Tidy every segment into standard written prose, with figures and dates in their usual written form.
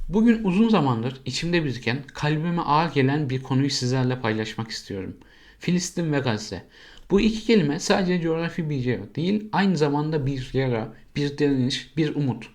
Bugün uzun zamandır içimde biriken, kalbime ağır gelen bir konuyu sizlerle paylaşmak istiyorum. Filistin ve Gazze. Bu iki kelime sadece coğrafi bir yer değil, aynı zamanda bir yara, bir direniş, bir umut.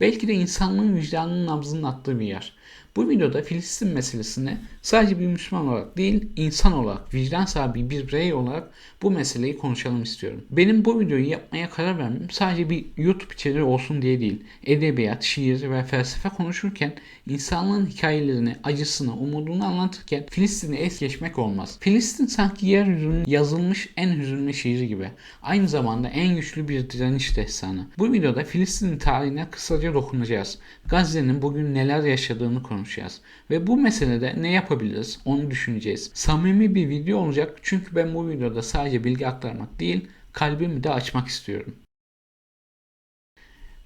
Belki de insanlığın vicdanının nabzının attığı bir yer. Bu videoda Filistin meselesini sadece bir Müslüman olarak değil, insan olarak, vicdan sahibi bir birey olarak bu meseleyi konuşalım istiyorum. Benim bu videoyu yapmaya karar vermem sadece bir YouTube içeriği olsun diye değil. Edebiyat, şiir ve felsefe konuşurken insanlığın hikayelerini, acısını, umudunu anlatırken Filistin'i es geçmek olmaz. Filistin sanki yeryüzünün yazılmış en hüzünlü şiiri gibi. Aynı zamanda en güçlü bir direniş destanı. Bu videoda Filistin tarihine kısaca dokunacağız. Gazze'nin bugün neler yaşadığını konuşacağız. Ve bu meselede ne yapabiliriz onu düşüneceğiz. Samimi bir video olacak çünkü ben bu videoda sadece bilgi aktarmak değil, kalbimi de açmak istiyorum.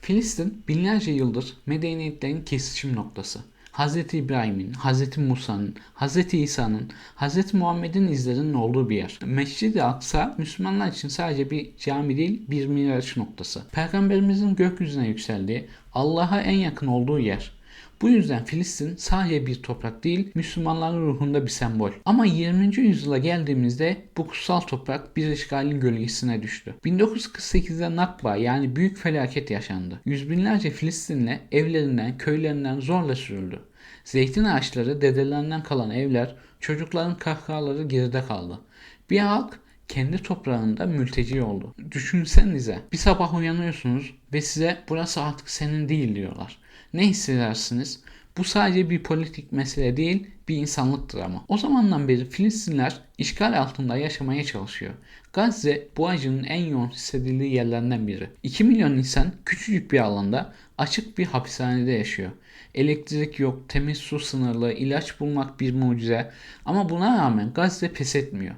Filistin binlerce yıldır medeniyetlerin kesişim noktası. Hz. İbrahim'in, Hz. Musa'nın, Hz. İsa'nın, Hz. Muhammed'in izlerinin olduğu bir yer. Mescid-i Aksa Müslümanlar için sadece bir cami değil, bir miraç noktası. Peygamberimizin gökyüzüne yükseldiği, Allah'a en yakın olduğu yer. Bu yüzden Filistin sadece bir toprak değil, Müslümanların ruhunda bir sembol. Ama 20. yüzyıla geldiğimizde bu kutsal toprak bir işgalin gölgesine düştü. 1948'de Nakba yani büyük felaket yaşandı. Yüz binlerce Filistinli evlerinden, köylerinden zorla sürüldü. Zeytin ağaçları, dedelerinden kalan evler, çocukların kahkahaları geride kaldı. Bir halk kendi toprağında mülteci oldu. Düşünsenize bir sabah uyanıyorsunuz ve size burası artık senin değil diyorlar. Ne hissedersiniz? Bu sadece bir politik mesele değil, bir insanlık dramı. O zamandan beri Filistinler işgal altında yaşamaya çalışıyor. Gazze bu acının en yoğun hissedildiği yerlerinden biri. 2 milyon insan küçücük bir alanda açık bir hapishanede yaşıyor. Elektrik yok, temiz su sınırlı, ilaç bulmak bir mucize ama buna rağmen Gazze pes etmiyor.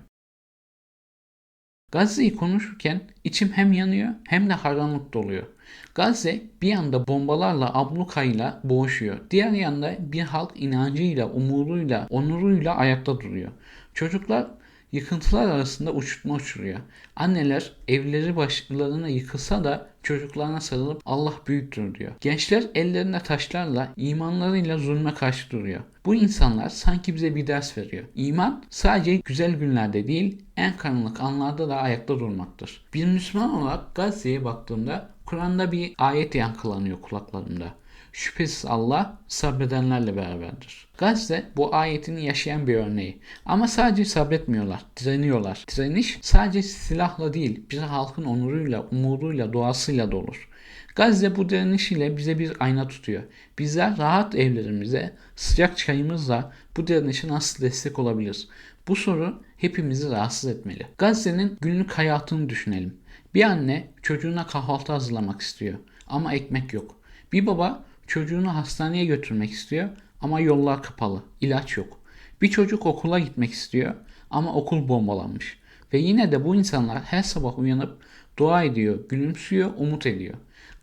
Gazze'yi konuşurken içim hem yanıyor hem de hayranlık doluyor. Gazze bir yanda bombalarla, ablukayla boğuşuyor. Diğer yanda bir halk inancıyla, umuduyla, onuruyla ayakta duruyor. Çocuklar yıkıntılar arasında uçurtma uçuruyor. Anneler evleri başlarına yıkılsa da çocuklarına sarılıp Allah büyüktür diyor. Gençler ellerinde taşlarla, imanlarıyla zulme karşı duruyor. Bu insanlar sanki bize bir ders veriyor. İman sadece güzel günlerde değil, en karanlık anlarda da ayakta durmaktır. Bir Müslüman olarak Gazze'ye baktığımda Kur'an'da bir ayet yankılanıyor kulaklarımda. Şüphesiz Allah sabredenlerle beraberdir. Gazze bu ayetin yaşayan bir örneği. Ama sadece sabretmiyorlar, direniyorlar. Direniş sadece silahla değil, bir halkın onuruyla, umuduyla, duasıyla da olur. Gazze bu direnişiyle bize bir ayna tutuyor. Bizler rahat evlerimize, sıcak çayımızla bu direnişe nasıl destek olabiliriz? Bu soru hepimizi rahatsız etmeli. Gazze'nin günlük hayatını düşünelim. Bir anne çocuğuna kahvaltı hazırlamak istiyor ama ekmek yok. Bir baba çocuğunu hastaneye götürmek istiyor ama yollar kapalı, ilaç yok. Bir çocuk okula gitmek istiyor ama okul bombalanmış. Ve yine de bu insanlar her sabah uyanıp dua ediyor, gülümsüyor, umut ediyor.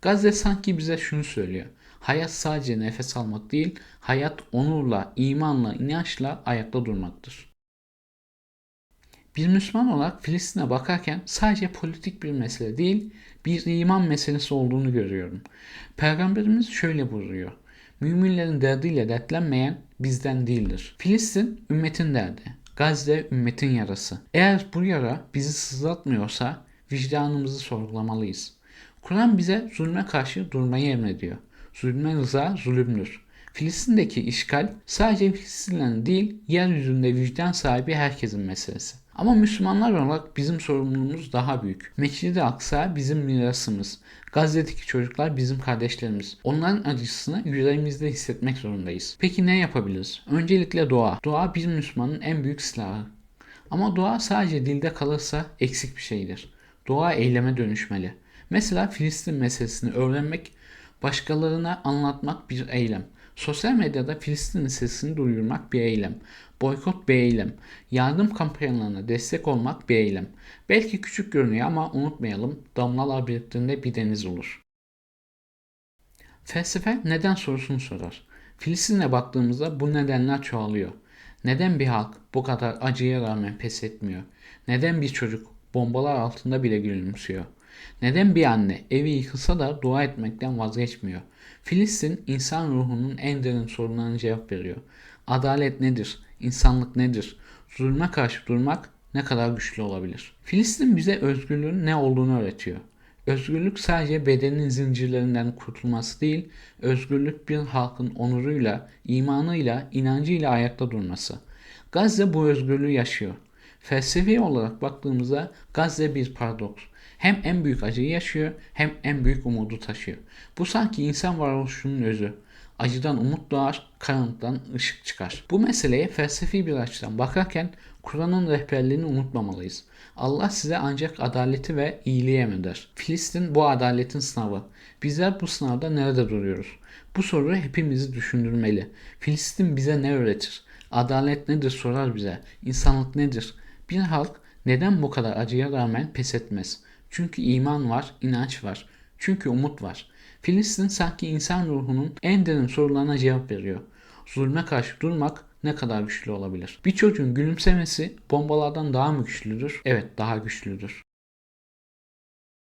Gazze sanki bize şunu söylüyor. Hayat sadece nefes almak değil, hayat onurla, imanla, inançla ayakta durmaktır. Bir Müslüman olarak Filistin'e bakarken sadece politik bir mesele değil, bir iman meselesi olduğunu görüyorum. Peygamberimiz şöyle buyuruyor. Müminlerin derdiyle dertlenmeyen bizden değildir. Filistin ümmetin derdi. Gazze ümmetin yarası. Eğer bu yara bizi sızlatmıyorsa vicdanımızı sorgulamalıyız. Kur'an bize zulme karşı durmayı emrediyor. Zulme rıza zulümdür. Filistin'deki işgal sadece Filistinlerin değil, yeryüzünde vicdan sahibi herkesin meselesi. Ama Müslümanlar olarak bizim sorumluluğumuz daha büyük. Mescid-i Aksa bizim mirasımız. Gazze'deki çocuklar bizim kardeşlerimiz. Onların acısını yüreğimizde hissetmek zorundayız. Peki ne yapabiliriz? Öncelikle dua. Dua bir Müslümanın en büyük silahı. Ama dua sadece dilde kalırsa eksik bir şeydir. Dua eyleme dönüşmeli. Mesela Filistin meselesini öğrenmek, başkalarına anlatmak bir eylem. Sosyal medyada Filistin sesini duyurmak bir eylem. Boykot bir eylem. Yardım kampanyalarına destek olmak bir eylem. Belki küçük görünüyor ama unutmayalım, damlalar biriktiğinde bir deniz olur. Felsefe neden sorusunu sorar. Filistin'e baktığımızda bu nedenler çoğalıyor. Neden bir halk bu kadar acıya rağmen pes etmiyor? Neden bir çocuk bombalar altında bile gülümsüyor? Neden bir anne evi yıkılsa da dua etmekten vazgeçmiyor? Filistin insan ruhunun en derin sorularına cevap veriyor. Adalet nedir? İnsanlık nedir? Zulme karşı durmak ne kadar güçlü olabilir? Filistin bize özgürlüğün ne olduğunu öğretiyor. Özgürlük sadece bedenin zincirlerinden kurtulması değil, özgürlük bir halkın onuruyla, imanıyla, inancıyla ayakta durması. Gazze bu özgürlüğü yaşıyor. Felsefi olarak baktığımızda Gazze bir paradoks. Hem en büyük acıyı yaşıyor hem en büyük umudu taşıyor. Bu sanki insan varoluşunun özü. Acıdan umut doğar, karanlıktan ışık çıkar. Bu meseleye felsefi bir açıdan bakarken Kur'an'ın rehberliğini unutmamalıyız. Allah size ancak adaleti ve iyiliği emreder. Filistin bu adaletin sınavı. Bizler bu sınavda nerede duruyoruz? Bu soru hepimizi düşündürmeli. Filistin bize ne öğretir? Adalet nedir sorar bize. İnsanlık nedir? Bir halk neden bu kadar acıya rağmen pes etmez? Çünkü iman var, inanç var. Çünkü umut var. Filistin sanki insan ruhunun en derin sorularına cevap veriyor. Zulme karşı durmak ne kadar güçlü olabilir? Bir çocuğun gülümsemesi bombalardan daha mı güçlüdür? Evet, daha güçlüdür.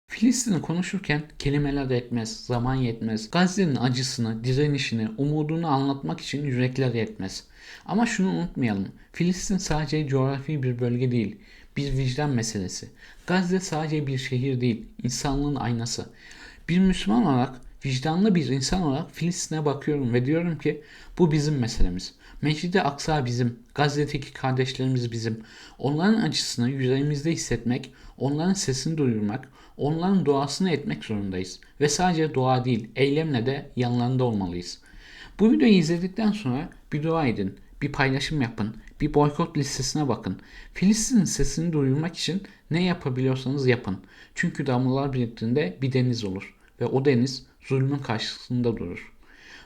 Filistin'i konuşurken kelimeler yetmez, zaman yetmez. Gazze'nin acısını, direnişini, umudunu anlatmak için yürekler yetmez. Ama şunu unutmayalım. Filistin sadece coğrafi bir bölge değil, bir vicdan meselesi. Gazze sadece bir şehir değil, insanlığın aynası. Bir Müslüman olarak, vicdanlı bir insan olarak Filistin'e bakıyorum ve diyorum ki bu bizim meselemiz. Mescid-i Aksa bizim, Gazze'deki kardeşlerimiz bizim. Onların acısını yüreğimizde hissetmek, onların sesini duyurmak, onların duasını etmek zorundayız. Ve sadece dua değil, eylemle de yanlarında olmalıyız. Bu videoyu izledikten sonra bir dua edin, bir paylaşım yapın, bir boykot listesine bakın. Filistin'in sesini duyurmak için ne yapabiliyorsanız yapın. Çünkü damlalar biriktiğinde bir deniz olur ve o deniz zulmün karşısında durur.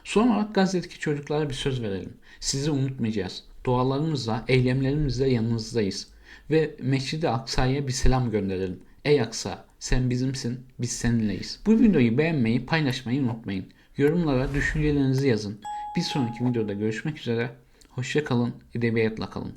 Son olarak Gazze'deki çocuklara bir söz verelim. Sizi unutmayacağız. Dualarımızla, eylemlerimizle yanınızdayız. Ve Mescid-i Aksa'ya bir selam gönderelim. Ey Aksa, sen bizimsin, biz seninleyiz. Bu videoyu beğenmeyi, paylaşmayı unutmayın. Yorumlara düşüncelerinizi yazın. Bir sonraki videoda görüşmek üzere. Hoşça kalın, edebiyatla kalın.